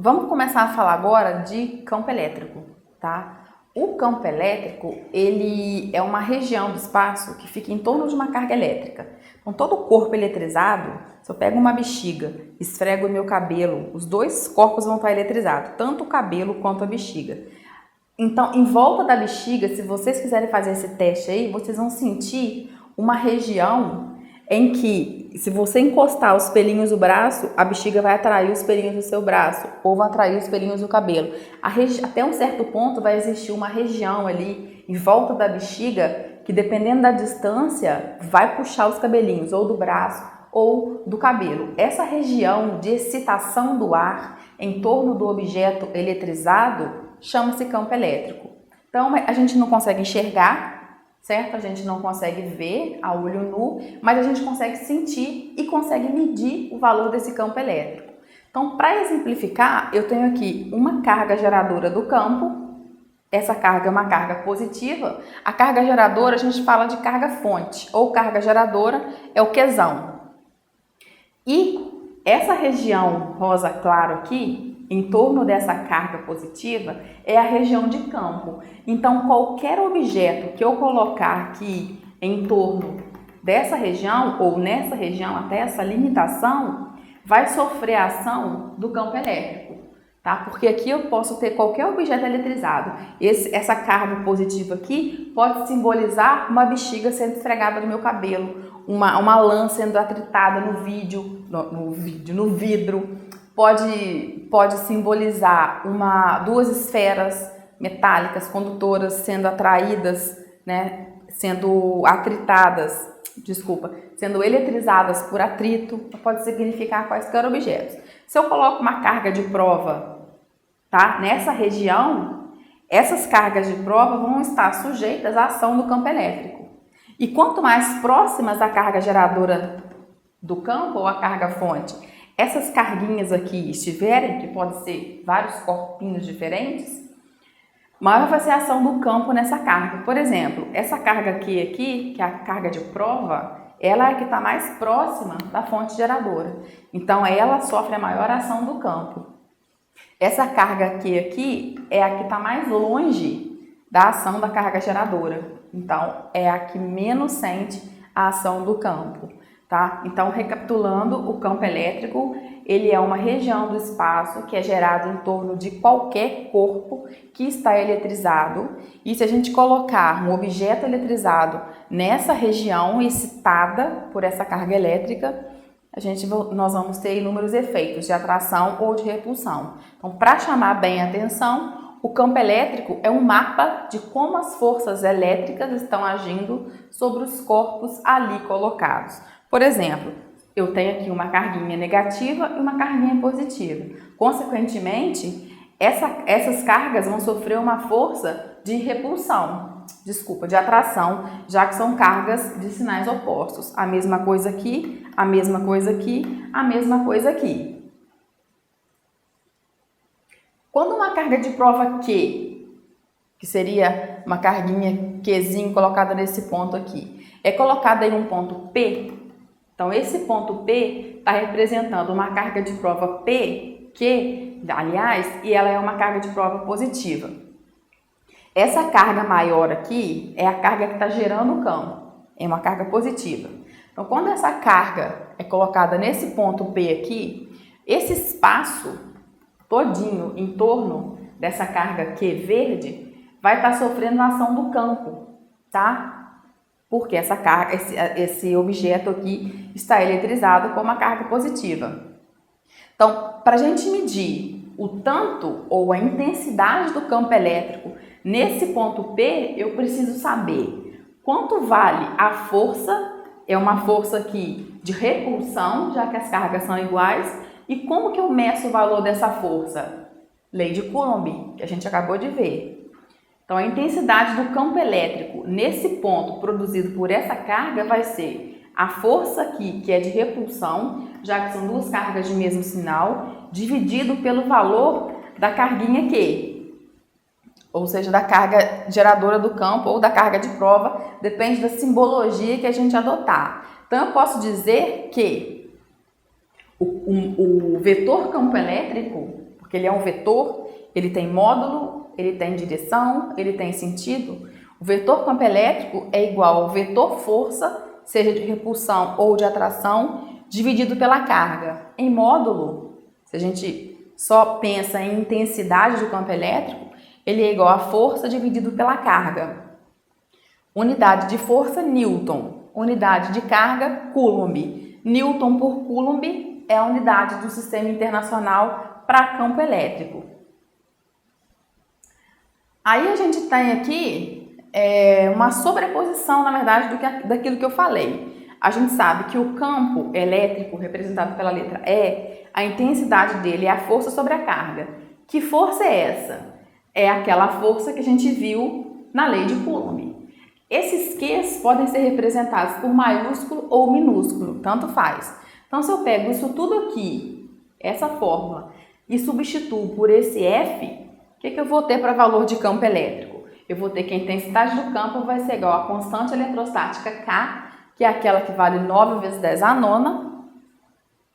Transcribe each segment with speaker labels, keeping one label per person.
Speaker 1: Vamos começar a falar agora de campo elétrico, tá? O campo elétrico, ele é uma região do espaço que fica em torno de uma carga elétrica. Então, todo o corpo eletrizado, se eu pego uma bexiga, esfrego o meu cabelo, os dois corpos vão estar eletrizados, tanto o cabelo quanto a bexiga. Então, em volta da bexiga, se vocês quiserem fazer esse teste aí, vocês vão sentir uma região em que, se você encostar os pelinhos do braço, a bexiga vai atrair os pelinhos do seu braço, ou vai atrair os pelinhos do cabelo. Até um certo ponto vai existir uma região ali em volta da bexiga que, dependendo da distância, vai puxar os cabelinhos, ou do braço ou do cabelo. Essa região de excitação do ar em torno do objeto eletrizado chama-se campo elétrico. Então, a gente não consegue enxergar, certo? A gente não consegue ver a olho nu, mas a gente consegue sentir e consegue medir o valor desse campo elétrico. Então, para exemplificar, eu tenho aqui uma carga geradora do campo. Essa carga é uma carga positiva. A carga geradora, a gente fala de carga fonte, ou carga geradora é o Qzão. E essa região rosa claro aqui, em torno dessa carga positiva, é a região de campo. Então, qualquer objeto que eu colocar aqui em torno dessa região, ou nessa região até essa limitação, vai sofrer a ação do campo elétrico, tá? Porque aqui eu posso ter qualquer objeto eletrizado. Essa carga positiva aqui pode simbolizar uma bexiga sendo esfregada no meu cabelo, uma lã sendo atritada no vidro. Pode simbolizar duas esferas metálicas condutoras sendo atraídas, né, sendo eletrizadas por atrito. Pode significar quaisquer objetos. Se eu coloco uma carga de prova, tá, nessa região, essas cargas de prova vão estar sujeitas à ação do campo elétrico. E quanto mais próximas à carga geradora do campo ou à carga fonte, essas carguinhas aqui estiverem, que pode ser vários corpinhos diferentes, maior vai ser a ação do campo nessa carga. Por exemplo, essa carga aqui, que é a carga de prova, ela é a que está mais próxima da fonte geradora. Então, ela sofre a maior ação do campo. Essa carga aqui é a que está mais longe da ação da carga geradora. Então, é a que menos sente a ação do campo. Tá? Então, recapitulando, o campo elétrico, ele é uma região do espaço que é gerado em torno de qualquer corpo que está eletrizado. E se a gente colocar um objeto eletrizado nessa região excitada por essa carga elétrica, nós vamos ter inúmeros efeitos de atração ou de repulsão. Então, para chamar bem a atenção, o campo elétrico é um mapa de como as forças elétricas estão agindo sobre os corpos ali colocados. Por exemplo, eu tenho aqui uma carguinha negativa e uma carguinha positiva. Consequentemente, essas cargas vão sofrer uma força de repulsão, de atração, já que são cargas de sinais opostos. A mesma coisa aqui, a mesma coisa aqui, a mesma coisa aqui. Quando uma carga de prova Q, que seria uma carguinha Qzinho colocada nesse ponto aqui, é colocada em um ponto P, então esse ponto P está representando uma carga de prova P, Q, aliás, e ela é uma carga de prova positiva. Essa carga maior aqui é a carga que está gerando o campo, é uma carga positiva. Então, quando essa carga é colocada nesse ponto P aqui, esse espaço todinho em torno dessa carga Q verde vai estar sofrendo a ação do campo, tá? Porque esse objeto aqui está eletrizado com uma carga positiva. Então, para a gente medir o tanto ou a intensidade do campo elétrico nesse ponto P, eu preciso saber quanto vale a força, é uma força aqui de repulsão, já que as cargas são iguais, e como que eu meço o valor dessa força? Lei de Coulomb, que a gente acabou de ver. Então, a intensidade do campo elétrico nesse ponto produzido por essa carga vai ser a força aqui, que é de repulsão, já que são duas cargas de mesmo sinal, dividido pelo valor da carguinha Q, ou seja, da carga geradora do campo ou da carga de prova, depende da simbologia que a gente adotar. Então, eu posso dizer que o vetor campo elétrico porque ele é um vetor, ele tem módulo, ele tem direção, ele tem sentido. O vetor campo elétrico é igual ao vetor força, seja de repulsão ou de atração, dividido pela carga. Em módulo, se a gente só pensa em intensidade do campo elétrico, ele é igual a força dividido pela carga. Unidade de força, Newton. Unidade de carga, Coulomb. Newton por Coulomb é a unidade do Sistema Internacional para campo elétrico. Aí a gente tem aqui uma sobreposição, na verdade, daquilo que eu falei. A gente sabe que o campo elétrico, representado pela letra E, a intensidade dele é a força sobre a carga. Que força é essa? É aquela força que a gente viu na lei de Coulomb. Esses Qs podem ser representados por maiúsculo ou minúsculo, tanto faz. Então, se eu pego isso tudo aqui, essa fórmula, e substituo por esse F, o que eu vou ter para valor de campo elétrico? Eu vou ter que a intensidade do campo vai ser igual à constante eletrostática K, que é aquela que vale 9 vezes 10 à nona,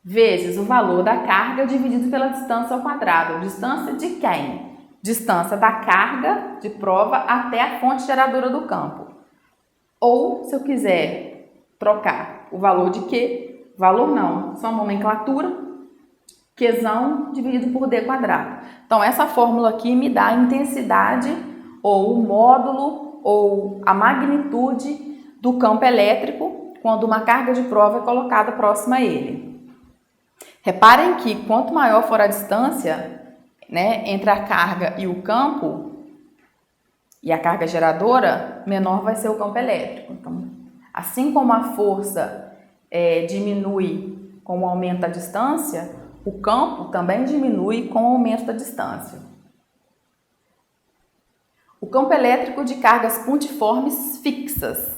Speaker 1: vezes o valor da carga dividido pela distância ao quadrado. Distância de quem? Distância da carga de prova até a fonte geradora do campo. Ou, se eu quiser trocar o valor de Q, valor não, só nomenclatura, Qzão dividido por D quadrado. Então, essa fórmula aqui me dá a intensidade, ou o módulo, ou a magnitude do campo elétrico quando uma carga de prova é colocada próxima a ele. Reparem que quanto maior for a distância, né, entre a carga e o campo, e a carga geradora, menor vai ser o campo elétrico. Então, assim como a força diminui com o aumento da distância, o campo também diminui com o aumento da distância. O campo elétrico de cargas pontiformes fixas.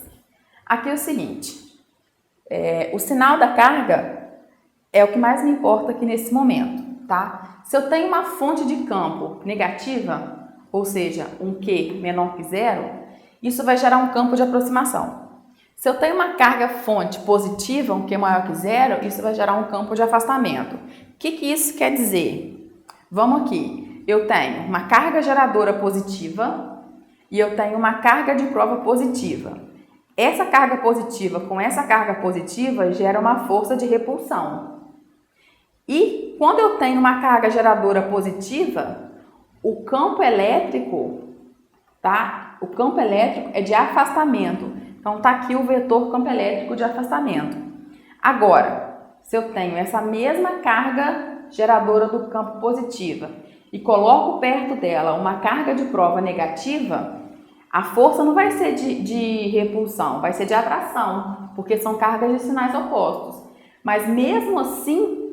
Speaker 1: Aqui é o seguinte, o sinal da carga é o que mais me importa aqui nesse momento, tá? Se eu tenho uma fonte de campo negativa, ou seja, um Q menor que zero, isso vai gerar um campo de aproximação. Se eu tenho uma carga fonte positiva, um Q maior que zero, isso vai gerar um campo de afastamento. O que isso quer dizer? Vamos aqui. Eu tenho uma carga geradora positiva e eu tenho uma carga de prova positiva. Essa carga positiva com essa carga positiva gera uma força de repulsão. E quando eu tenho uma carga geradora positiva, o campo elétrico, tá? O campo elétrico é de afastamento. Então, tá aqui o vetor campo elétrico de afastamento. Agora, se eu tenho essa mesma carga geradora do campo positiva e coloco perto dela uma carga de prova negativa, a força não vai ser de repulsão, vai ser de atração, porque são cargas de sinais opostos. Mas mesmo assim,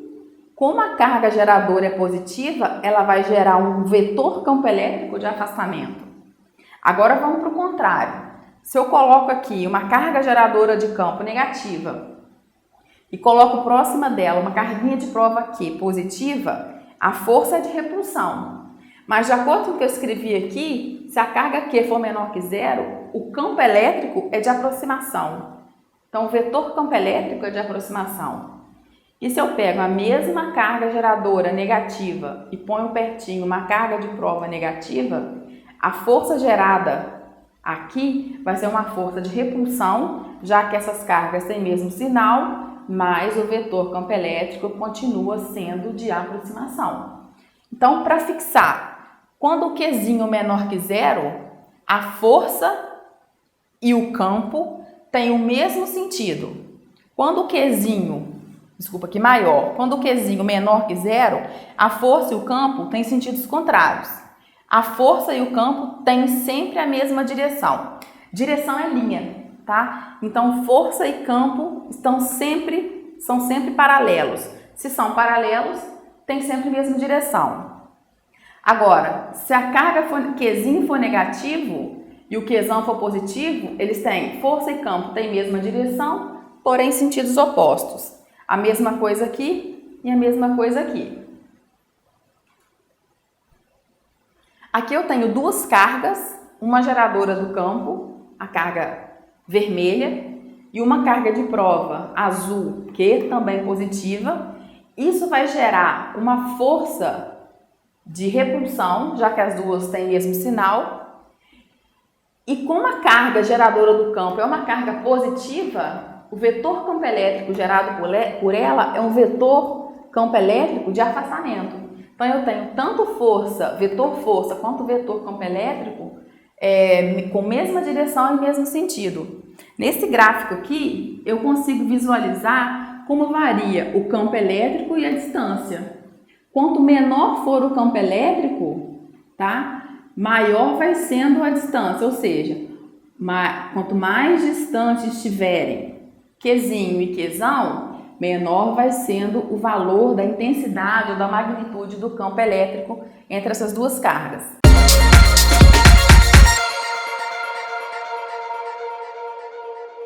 Speaker 1: como a carga geradora é positiva, ela vai gerar um vetor campo elétrico de afastamento. Agora vamos para o contrário. Se eu coloco aqui uma carga geradora de campo negativa e coloco próxima dela uma carguinha de prova Q positiva, a força é de repulsão. Mas de acordo com o que eu escrevi aqui, se a carga Q for menor que zero, o campo elétrico é de aproximação. Então, o vetor campo elétrico é de aproximação. E se eu pego a mesma carga geradora negativa e ponho pertinho uma carga de prova negativa, a força gerada aqui vai ser uma força de repulsão, já que essas cargas têm mesmo sinal, mas o vetor campo elétrico continua sendo de aproximação. Então, para fixar, quando o Qzinho menor que zero, a força e o campo têm o mesmo sentido. Quando o Qzinho maior. Quando o Qzinho menor que zero, a força e o campo têm sentidos contrários. A força e o campo têm sempre a mesma direção. Direção é linha, tá? Então, força e campo são sempre paralelos. Se são paralelos, tem sempre a mesma direção. Agora, se a carga Qzinho for negativo e o Qzão for positivo, eles têm força e campo têm a mesma direção, porém sentidos opostos. A mesma coisa aqui e a mesma coisa aqui. Aqui eu tenho duas cargas, uma geradora do campo, a carga vermelha, e uma carga de prova azul, que também é positiva. Isso vai gerar uma força de repulsão, já que as duas têm o mesmo sinal. E como a carga geradora do campo é uma carga positiva, o vetor campo elétrico gerado por ela é um vetor campo elétrico de afastamento. Então, eu tenho tanto vetor força, quanto vetor campo elétrico com mesma direção e mesmo sentido. Nesse gráfico aqui, eu consigo visualizar como varia o campo elétrico e a distância. Quanto menor for o campo elétrico, tá? Maior vai sendo a distância, ou seja, quanto mais distante estiverem Qzinho e Qzão, menor vai sendo o valor da intensidade ou da magnitude do campo elétrico entre essas duas cargas.